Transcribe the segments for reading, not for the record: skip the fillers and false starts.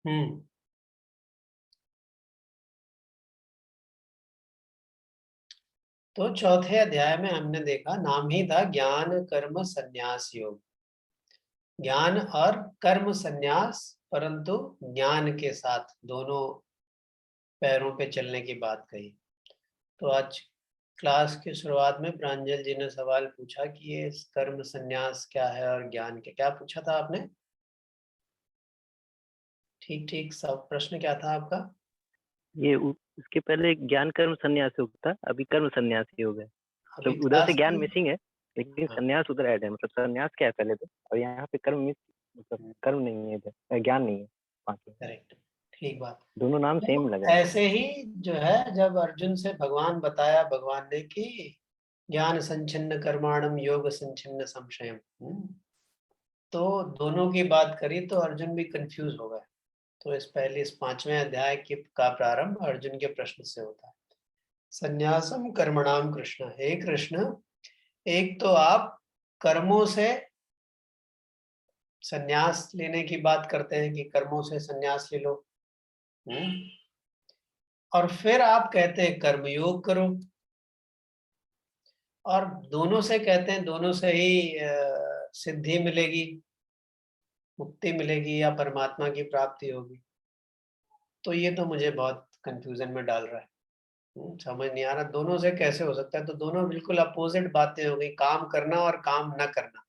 हम्म। तो चौथे अध्याय में हमने देखा, नाम ही था ज्ञान कर्म संन्यास योग। ज्ञान और कर्म संन्यास, परंतु ज्ञान के साथ दोनों पैरों पे चलने की बात कही। तो आज क्लास की शुरुआत में प्रांजल जी ने सवाल पूछा कि ये कर्म संन्यास क्या है और ज्ञान के क्या पूछा था आपने? ठीक ठीक, सब प्रश्न क्या था आपका? इसके पहले ज्ञान कर्म संन्यास योग था, अभी कर्म संन्यास योग है। अभी मतलब उधर से क्लास ज्ञान की। मिसिंग है, लेकिन हाँ, संन्यास उधर ऐड है। मतलब संन्यास क्या है पहले तो, और यहाँ पे कर्म मिस, मतलब कर्म नहीं है इधर, ज्ञान नहीं है बाकी। करेक्ट, ठीक बात। दोनों नाम सेम तो लग रहा है। ऐसे ही जो है, जब अर्जुन से भगवान बताया, भगवान ने कि ज्ञान संचिन्न कर्माणम योग संचिन्न संशयम, तो दोनों की बात करी तो अर्जुन भी कंफ्यूज हो गए। तो इस पांचवें अध्याय की का प्रारंभ अर्जुन के प्रश्न से होता है। संन्यासम कर्मणाम कृष्ण, हे कृष्ण, एक तो आप कर्मों से संन्यास लेने की बात करते हैं कि कर्मों से संन्यास ले लो, और फिर आप कहते हैं कर्मयोग करो, और दोनों से कहते हैं दोनों से ही सिद्धि मिलेगी, मुक्ति मिलेगी या परमात्मा की प्राप्ति होगी। तो ये तो मुझे बहुत कंफ्यूजन में डाल रहा है। समझ नहीं आ रहा दोनों से कैसे हो सकता है। तो दोनों बिल्कुल अपोजिट बातें हो गई, काम करना और काम न करना।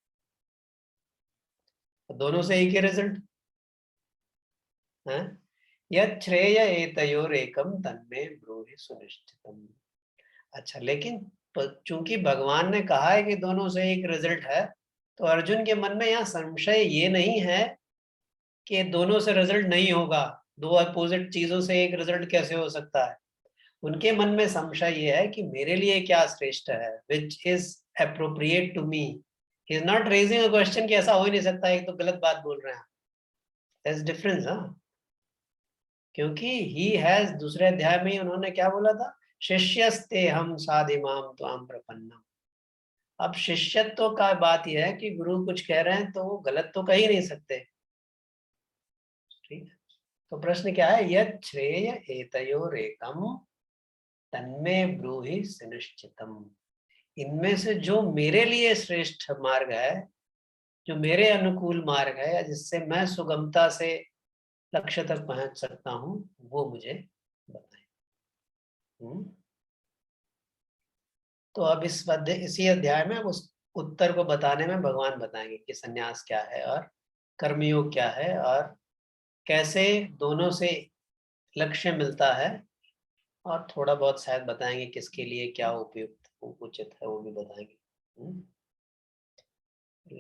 तो दोनों से एक ही रिजल्ट है। यत् श्रेय एतयोरेकम तन्मे ब्रूहि सुनिश्चितम। अच्छा, लेकिन चूंकि भगवान ने कहा है कि दोनों से एक रिजल्ट है, तो अर्जुन के मन में यहाँ संशय ये नहीं है कि दोनों से रिजल्ट नहीं होगा। दो अपोजिट चीजों से एक रिजल्ट कैसे हो सकता है? उनके मन में संशय ये है कि मेरे लिए क्या श्रेष्ठ है, which is appropriate to me. He is not raising a question कि ऐसा हो ही नहीं सकता, एक तो गलत बात बोल रहे हैं। That's difference. हाँ, क्योंकि ही हैज, दूसरे अध्याय में ही उन्होंने क्या बोला था, शिष्यस्ते हम साधिमाम त्वाम प्रपन्नम। अब शिष्यत्व का बात यह है कि गुरु कुछ कह रहे हैं तो वो गलत तो कह ही नहीं सकते। ठीक है, तो प्रश्न क्या है, यह श्रेय एतयोरेकम तन्मे ब्रूहि सुनिश्चितम। इनमें से जो मेरे लिए श्रेष्ठ मार्ग है, जो मेरे अनुकूल मार्ग है, या जिससे मैं सुगमता से लक्ष्य तक पहुंच सकता हूं, वो मुझे बताएं। तो अब इसी अध्याय में उस उत्तर को बताने में भगवान बताएंगे कि संन्यास क्या है और कर्मयोग क्या है, और कैसे दोनों से लक्ष्य मिलता है, और थोड़ा बहुत शायद बताएंगे किसके लिए क्या उपयुक्त उचित है, वो भी बताएंगे।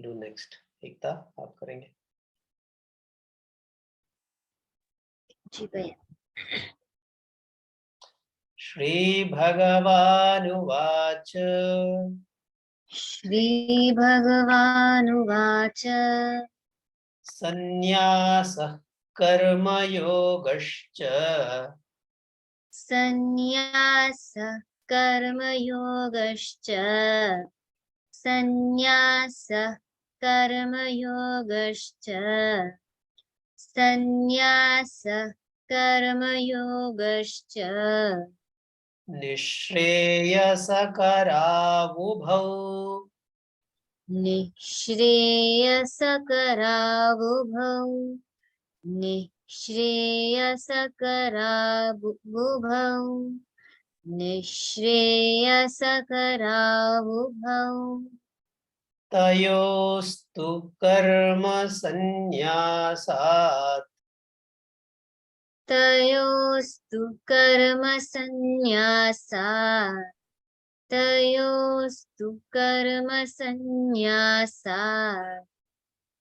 Do next. एकता, आप करेंगे? जी भैया। श्री भगवानुवाच, श्रीभगवानुवाच, संन्यासः कर्मयोगश्च सन्न्यासः कर्मयोगश्च, सन्न्यासः कर्मयोगश्च, सन्न्यासः कर्मयोगश्च, निःश्रेयसकरावुभौ निःश्रेयसकरावुभौ, निःश्रेयसकरावुभौ, निःश्रेयसकरावुभौ, तयोस्तु कर्म संन्यासात् तयोस्तु कर्मसन्न्यासात्, तयोस्तु कर्मसन्न्यासात्,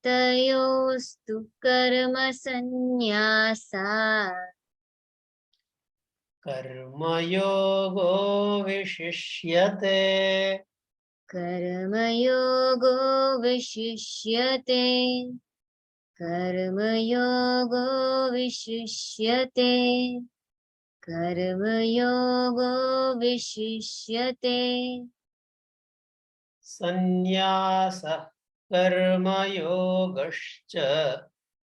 तयोस्तु कर्मसन्न्यासात्, कर्मयोगो विशिष्यते। कर्मयोगो विशिष्यते, कर्मयोगो विशिष्यते, कर्मयोगो विशिष्यते, संन्यासः कर्मयोगश्च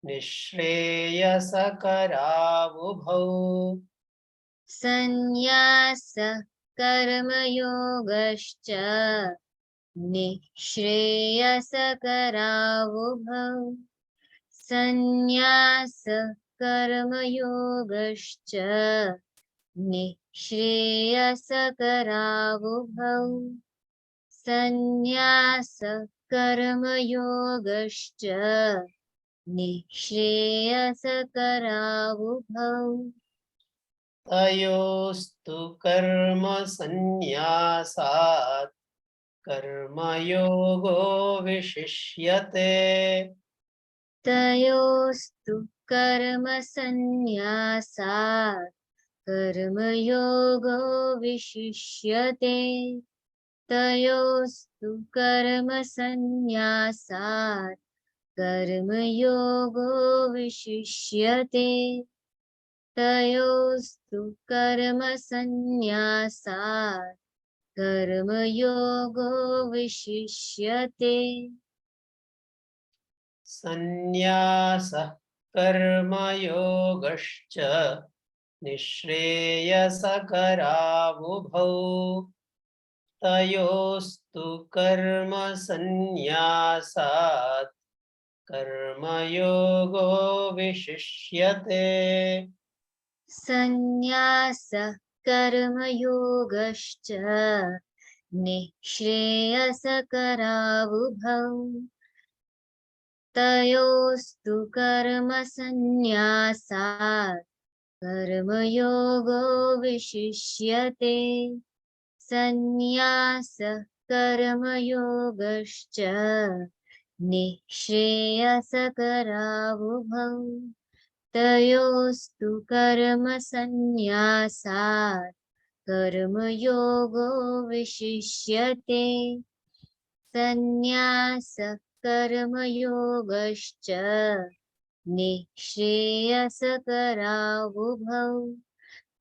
निःश्रेयसकरावुभौ संन्यासः कर्मयोगश्च निःश्रेयसकरावुभौ संन्यासः कर्मयोगश्च निःश्रेयसकरावुभौ संन्यासः कर्मयोगश्च निःश्रेयसकरावुभौ तयोस्तु कर्म संन्यासात् कर्मयोगो विशिष्यते तयोस्तु कर्मसन्न्यासात् कर्मयोगो विशिष्यते तयोस्तु कर्मसन्न्यासात् कर्मयोगो विशिष्यते तयोस्तु कर्मसन्न्यासात् कर्मयोगो विशिष्यते संन्यासः कर्मयोगश्च निःश्रेयसकरावुभौ तयोस्तु कर्म संन्यासात् कर्मयोगो विशिष्यते संन्यासः कर्मयोगश्च निःश्रेयसकरावुभौ तयोस्तु कर्मसन्न्यासात् कर्मयोगो विशिष्यते संन्यासः कर्मयोगश्च निःश्रेयसकरावुभौ तयोस्तु कर्मसन्न्यासात् कर्मयोगो विशिष्यते संन्यासः कर्मयोगश्च निःश्रेयसकरावुभौ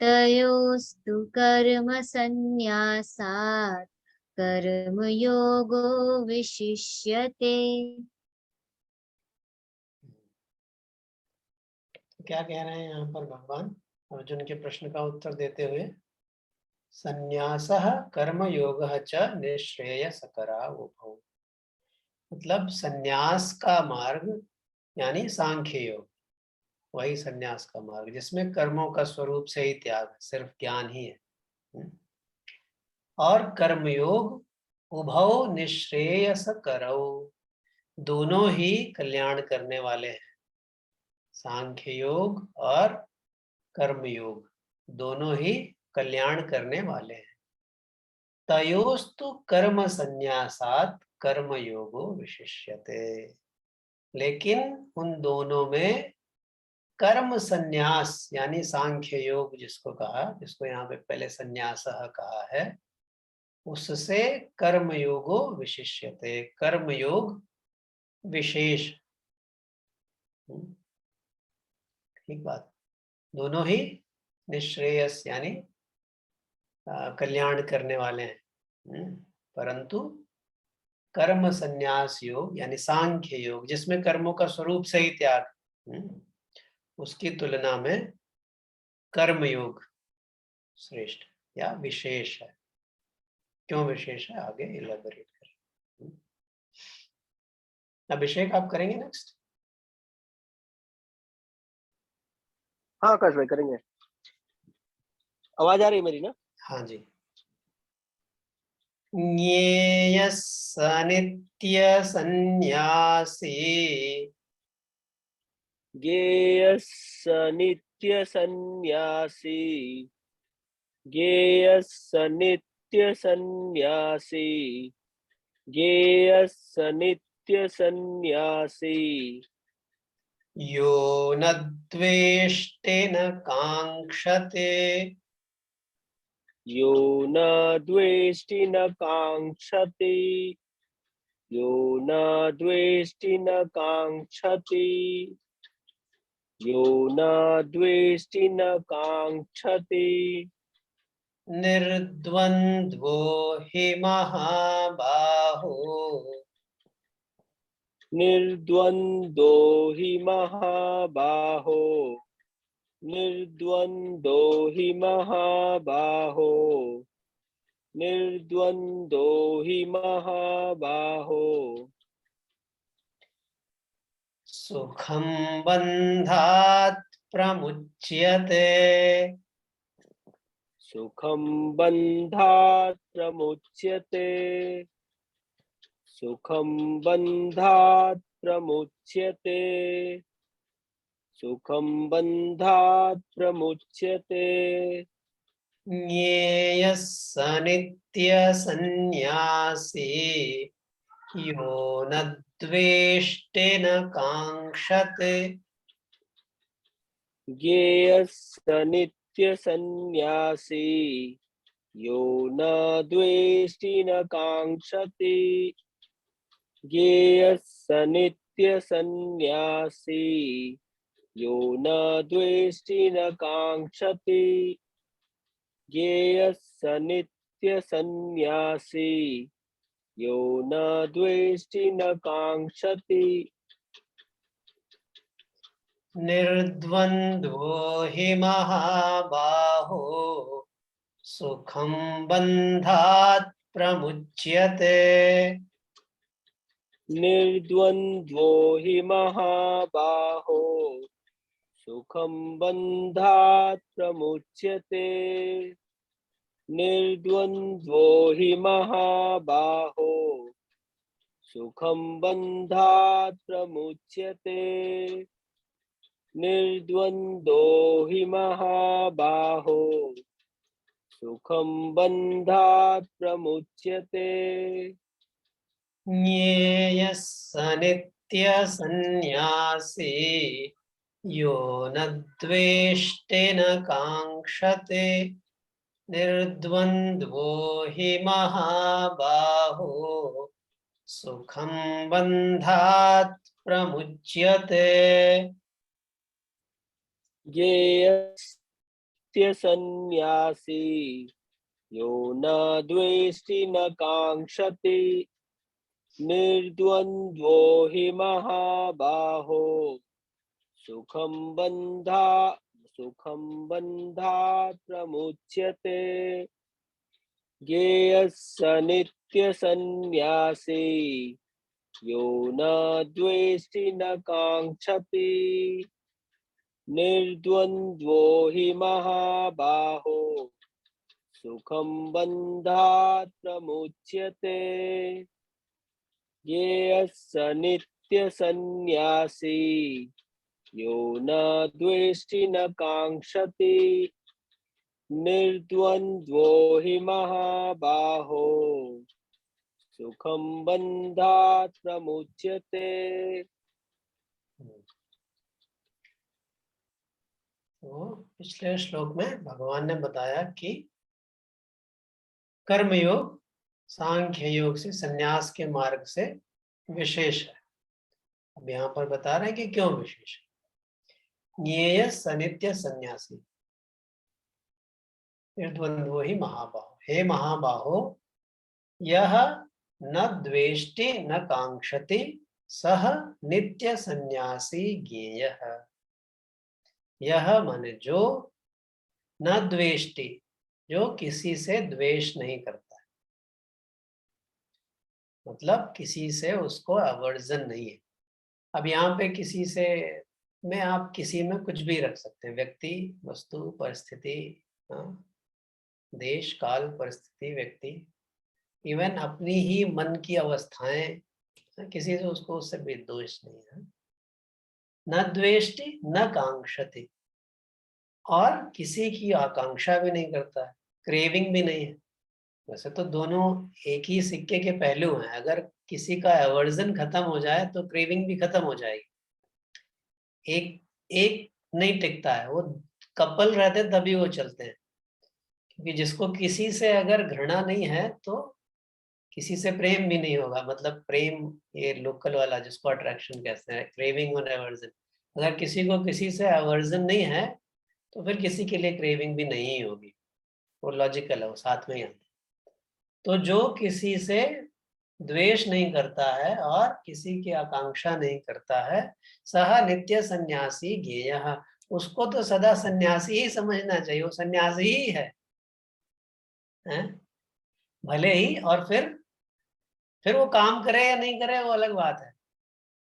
तयोस्तु कर्मसन्न्यासात् कर्मयोगो विशिष्यते। क्या कह रहे हैं यहाँ पर भगवान अर्जुन के प्रश्न का उत्तर देते हुए? संन्यासः कर्मयोगः च निःश्रेयसकरावुभौ, मतलब संन्यास का मार्ग यानी सांख्य योग, वही संन्यास का मार्ग जिसमें कर्मों का स्वरूप से ही त्याग, सिर्फ ज्ञान ही है। और कर्मयोग उभौ निःश्रेयसकरौ, दोनों ही कल्याण करने वाले हैं। सांख्य योग और कर्मयोग दोनों ही कल्याण करने वाले हैं। तयोस्तु कर्म संन्यासात् कर्मयोगो विशिष्यते, लेकिन उन दोनों में कर्म संन्यास यानी सांख्य योग जिसको कहा, जिसको यहाँ पे पहले संन्यासः कहा है, उससे कर्मयोगो विशिष्यते, कर्मयोग विशेष। ठीक बात, दोनों ही निःश्रेयस यानी कल्याण करने वाले हैं, परंतु कर्म संन्यास योग यानी सांख्य योग जिसमें कर्मों का स्वरूप से ही त्याग, उसकी तुलना में कर्मयोग श्रेष्ठ या विशेष है। क्यों विशेष है आगे इलेबोरेट करें। अभिषेक आप करेंगे नेक्स्ट? हाँ आकाश भाई करेंगे। आवाज आ रही है मेरी ना? हाँ जी। ज्ञेयस्स नित्य सन्न्यासी, ज्ञेयस्स नित्य सन्न्यासी, ज्ञेयस्स नित्य सन्न्यासी, ज्ञेयस्स नित्य सन्न्यासी, यो न द्वेष्टि न कांक्षते, यो न द्वेष्टि न कांक्षते, यो न द्वेष्टि न कांक्षते, यो न द्वेष्टि न कांक्षते, निर्द्वन्द्वो हि महाबाहो, निर्द्वंद्वो हि महाबाहो, निर्द्वंद्वो हि महाबाहो, निर्द्वंद्वो हि महाबाहो। सुखं बन्धात् प्रमुच्यते, सुखं बन्धात् प्रमुच्यते, सुखं बन्धात् प्रमुच्यते, सुखं बन्धात् प्रमुच्यते। ज्ञेयः स नित्यसन्न्यासी, यो न द्वेष्टि न काङ्क्षते। ज्ञेयः स नित्यसन्न्यासी, यो न द्वेष्टि न काङ्क्षति। ज्ञेयः स नित्यसन्न्यासी, यो न द्वेष्टि न काङ्क्षति। ज्ञेयः स नित्यसन्न्यासी, यो न द्वेष्टि न काङ्क्षति। निर्द्वन्द्वो हि महाबाहो, सुखं बन्धात् प्रमुच्यते। निर्द्वन्द्वो हि महाबाहो, सुखं बन्धात् प्रमुच्यते। निर्द्वन्द्वो हि महाबाहो, सुखं बन्धात् प्रमुच्यते। निर्द्वन्द्वो हि महाबाहो, सुखं बन्धात् प्रमुच्यते। ज्ञेयः स नित्यसन्न्यासी, यो न द्वेष्टि न काङ्क्षते। निर्द्वन्द्वो हि महाबाहो, सुखं बन्धात् प्रमुच्यते। ज्ञेयस्य सन्न्यासी, यो न द्वेष्टि न काङ्क्षति। निर्द्वन्द्वो हि महाबाहो, सुखं बन्धात् प्रमुच्यते। ज्ञेयस्य नित्यसन्न्यासी, यो न द्वेष्टि न काङ्क्षति। निर्द्वन्द्वो हि महाबाहो, सुखं बन्धात् प्रमुच्यते। ज्ञेयस्य नित्यसन्न्यासी, यो न द्वेष्टि न काङ्क्षति। निर्द्वन्द्वो हि महाबाहो, सुखं बन्धात् प्रमुच्यते। तो पिछले श्लोक में भगवान ने बताया कि कर्मयोग सांख्य योग से, संन्यास के मार्ग से विशेष है। अब यहाँ पर बता रहे हैं कि क्यों विशेष है। ज्ञेय सनित्य सन्यासी, निर्द्वंद्वो ही महाबाहो। हे महाबाहो, यह न द्वेष्टि न कांक्षति, सह नित्य सन्यासी ज्ञेयः। यह मन जो न द्वेष्टि, जो किसी से द्वेष नहीं करता है, मतलब किसी से उसको अवर्जन नहीं है। अब यहाँ पे किसी से में आप किसी में कुछ भी रख सकते हैं, व्यक्ति, वस्तु, परिस्थिति, देश, काल, परिस्थिति, व्यक्ति, इवन अपनी ही मन की अवस्थाएं, किसी से उसको उससे भी द्वेष नहीं है। न द्वेष्टि न कांक्षति, और किसी की आकांक्षा भी नहीं करता है, क्रेविंग भी नहीं है। वैसे तो दोनों एक ही सिक्के के पहलू हैं। अगर किसी का एवर्जन खत्म हो जाए तो क्रेविंग भी खत्म हो जाएगी। एक नहीं टिकता है, वो कपल रहते तभी वो चलते हैं। क्योंकि जिसको किसी से अगर घृणा नहीं है तो किसी से प्रेम भी नहीं होगा। मतलब प्रेम ये लोकल वाला जिसको अट्रैक्शन कहते हैं, क्रेविंग और एवर्जन। अगर किसी को किसी से एवर्जन नहीं है तो फिर किसी के लिए क्रेविंग भी नहीं होगी। वो लॉजिकल है, वो साथ में ही आता है। तो जो किसी से द्वेष नहीं करता है और किसी की आकांक्षा नहीं करता है, सह नित्य सन्यासी ज्ञेयः, उसको तो सदा सन्यासी ही समझना चाहिए, वो सन्यासी ही है, हैं? भले ही, और फिर वो काम करे या नहीं करे वो अलग बात है।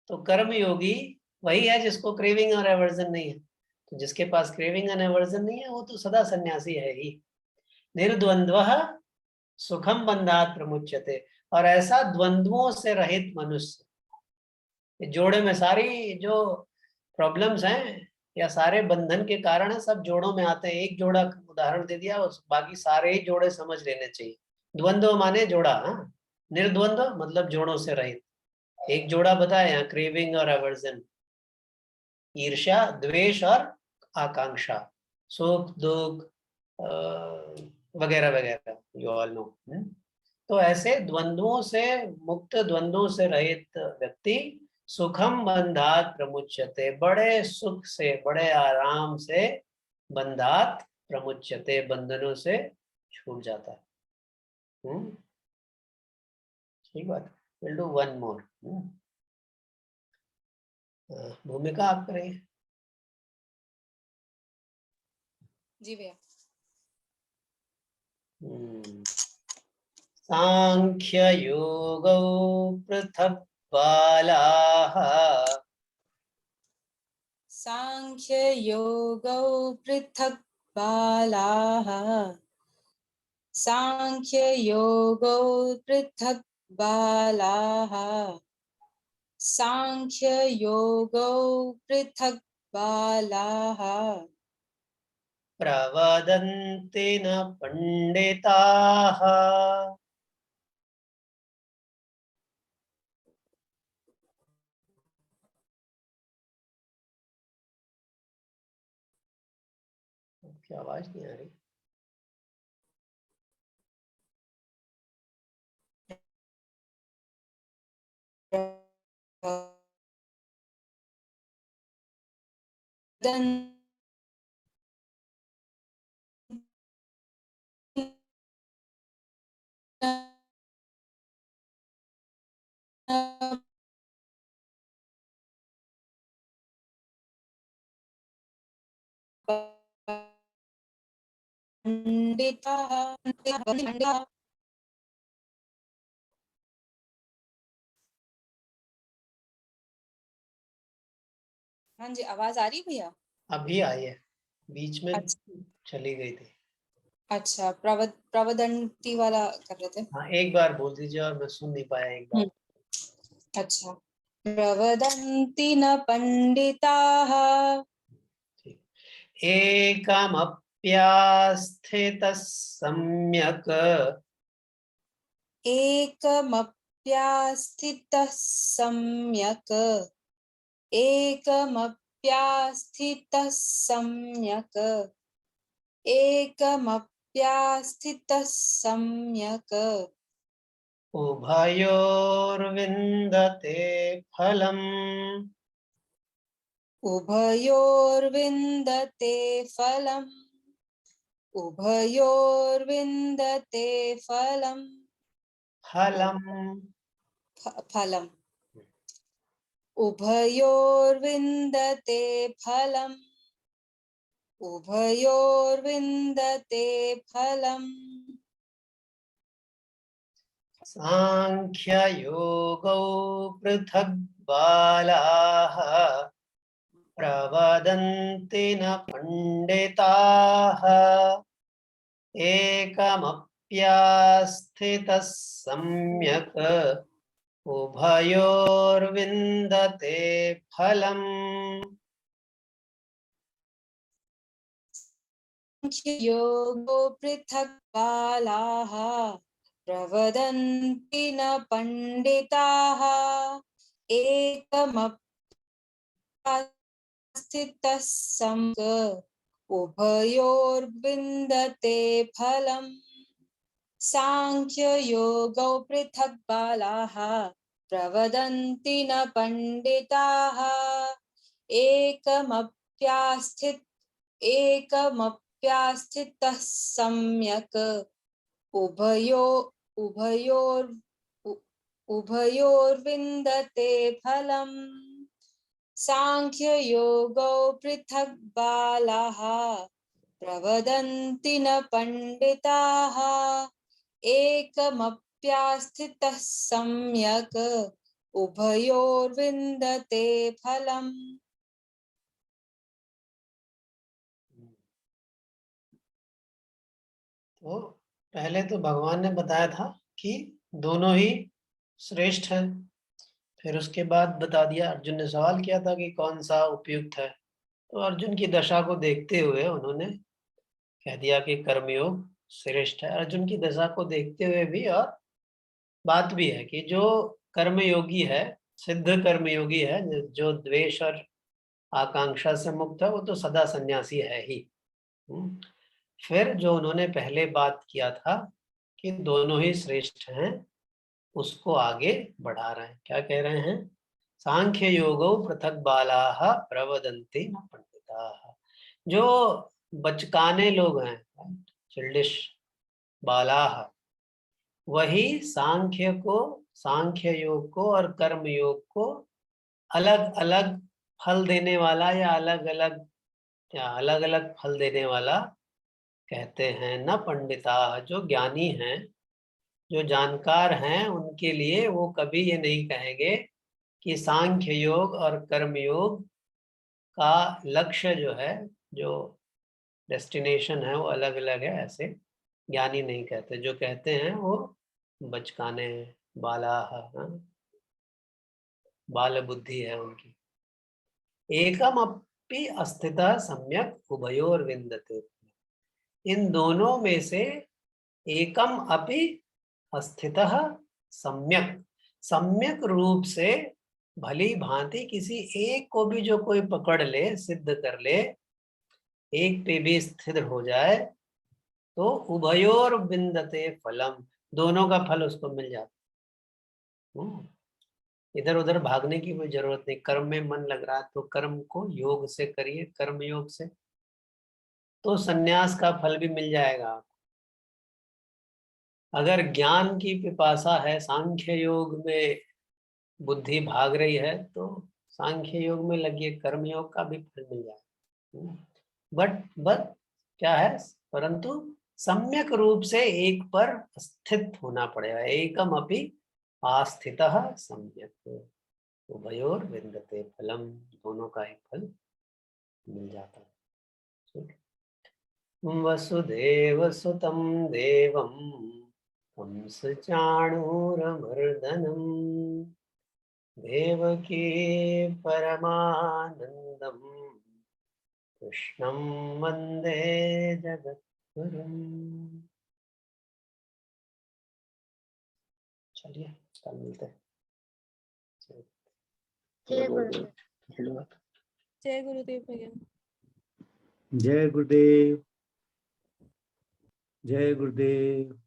तो कर्म योगी वही है जिसको क्रेविंग और एवर्जन नहीं है। तो जिसके पास क्रेविंग एंड एवर्जन नहीं है वो तो सदा सन्यासी है ही। निर्द्वंद्वः सुखम बंधात प्रमुच्यते, और ऐसा द्वंद्वों से रहित मनुष्य, जोड़े में सारी जो प्रॉब्लम्स हैं या सारे बंधन के कारण है सब जोड़ों में आते हैं। एक जोड़ा उदाहरण दे दिया, उस बाकी सारे ही जोड़े समझ लेने चाहिए। द्वंद्व माने जोड़ा, हाँ, निर्द्वंद्व मतलब जोड़ों से रहित। एक जोड़ा बताया यहाँ, क्रेविंग और एवर्जन, ईर्ष्या, द्वेष और आकांक्षा, सुख दुख वगैरह वगैरह, यू ऑल नो। तो ऐसे द्वंद्वों से मुक्त, द्वंद्वों से रहित व्यक्ति सुखम बंधात प्रमुच्यते, बड़े सुख से, बड़े आराम से, बंधात प्रमुच्यते, बंधनों से छूट जाता है। ठीक बात। Will do one more. भूमिका आप करेंगे। जी भैया। सांख्य योगौ पृथक् बालाः, सांख्य योगौ पृथक् बालाः, सांख्य योगौ पृथक् बालाः, सांख्य योगौ पृथक् बालाः, प्रवदन्ति न पंडिताः। क्या आवाज नहीं आ रही? हाँ जी, आवाज आ रही है भैया? अभी आई है, बीच में अच्छा, चली गई थी। अच्छा, प्रवदंती वाला कर रहे थे। हाँ, एक बार बोल दीजिए, और मैं सुन नहीं पाया एक बार। अच्छा, प्रवदन्ति न पंडिताः, एकमप्यास्थितः सम्यक्, एकमप्यास्थितः सम्यक्, एकमप्यास्थितः सम्यक्, एकमप्यास्थितः सम्यक्, उभयोर्विन्दते फलम्। उभयोर्विन्दते फलम्, उभयोर्विन्दते फलम्, फलम्। फलम्, उभयोर्विन्दते फलम्, उभयोर्विन्दते फलम्। सांख्ययोगौ पृथक् बालाः, प्रवदन्ति न पंडिताः। एकमप्यास्थितः सम्यक्, उभयोर्विन्दते फलम्। योगो पृथक् बालाः, प्रवदन्ति न पंडिताः। एकमप्यास्थितः सम्यक्, उभयोर्विन्दते फलम्। सांख्ययोगौ पृथक् बालाः, प्रवदन्ति न पंडिताः। एकमप्यास्थितः सम्यक्, उभयोर् उभयोर्विन्दते फलम् सांख्ययोगौ पृथक् बालाः प्रवदन्ति न पंडिताः एकमप्यास्थितः सम्यक् उभयोर्विन्दते फलम्। तो पहले तो भगवान ने बताया था कि दोनों ही श्रेष्ठ हैं। फिर उसके बाद बता दिया, अर्जुन ने सवाल किया था कि कौन सा उपयुक्त है, तो अर्जुन की दशा को देखते हुए उन्होंने कह दिया कि कर्मयोग श्रेष्ठ है। अर्जुन की दशा को देखते हुए भी, और बात भी है कि जो कर्मयोगी है, सिद्ध कर्मयोगी है, जो द्वेष और आकांक्षा से मुक्त है, वो तो सदा सन्यासी है ही। फिर जो उन्होंने पहले बात किया था कि दोनों ही श्रेष्ठ हैं, उसको आगे बढ़ा रहे हैं। क्या कह रहे हैं? सांख्य योगो पृथक बालाः प्रवदन्ति न पंडिताः। जो बचकाने लोग हैं, चिल्डिश बालाः, वही सांख्य योग को और कर्म योग को अलग अलग फल देने वाला या अलग अलग फल देने वाला कहते हैं। न पंडिता, जो ज्ञानी हैं, जो जानकार हैं, उनके लिए वो कभी ये नहीं कहेंगे कि सांख्य योग और कर्म योग का लक्ष्य जो है, जो डेस्टिनेशन है, वो अलग अलग है। ऐसे ज्ञानी नहीं कहते। जो कहते हैं वो बचकाने, बाला, बाल बुद्धि है उनकी। एकम अपि अस्थितः सम्यक उभयोर विन्दते। इन दोनों में से एकम अपि अस्थितः सम्यक, सम्यक रूप से, भली भांति किसी एक को भी जो कोई पकड़ ले, सिद्ध कर ले, एक पे भी स्थिर हो जाए, तो उभयोर विन्दते फलम, दोनों का फल उसको मिल जाता। इधर उधर भागने की कोई जरूरत नहीं। कर्म में मन लग रहा है तो कर्म को योग से करिए, कर्म योग से, तो सन्यास का फल भी मिल जाएगा। अगर ज्ञान की पिपासा है, सांख्य योग में बुद्धि भाग रही है, तो सांख्य योग में लगिए, कर्म योग का भी फल मिल जाएगा। बट क्या है? परंतु सम्यक रूप से एक पर स्थित होना पड़ेगा। एकम अपि आस्थितः सम्यक उभयोर विन्दते फलम, दोनों का एक फल मिल जाता है। वसुदेव सुतं देवं कंस चाणूरमर्दनम् देवकी परमानंदम कृष्णं वंदे जगद्गुरुम्। चलिए, कल मिलते हैं। जय गुरुदेव। धन्यवाद। जय गुरुदेव भैया। जय गुरुदेव। जय गुरुदेव।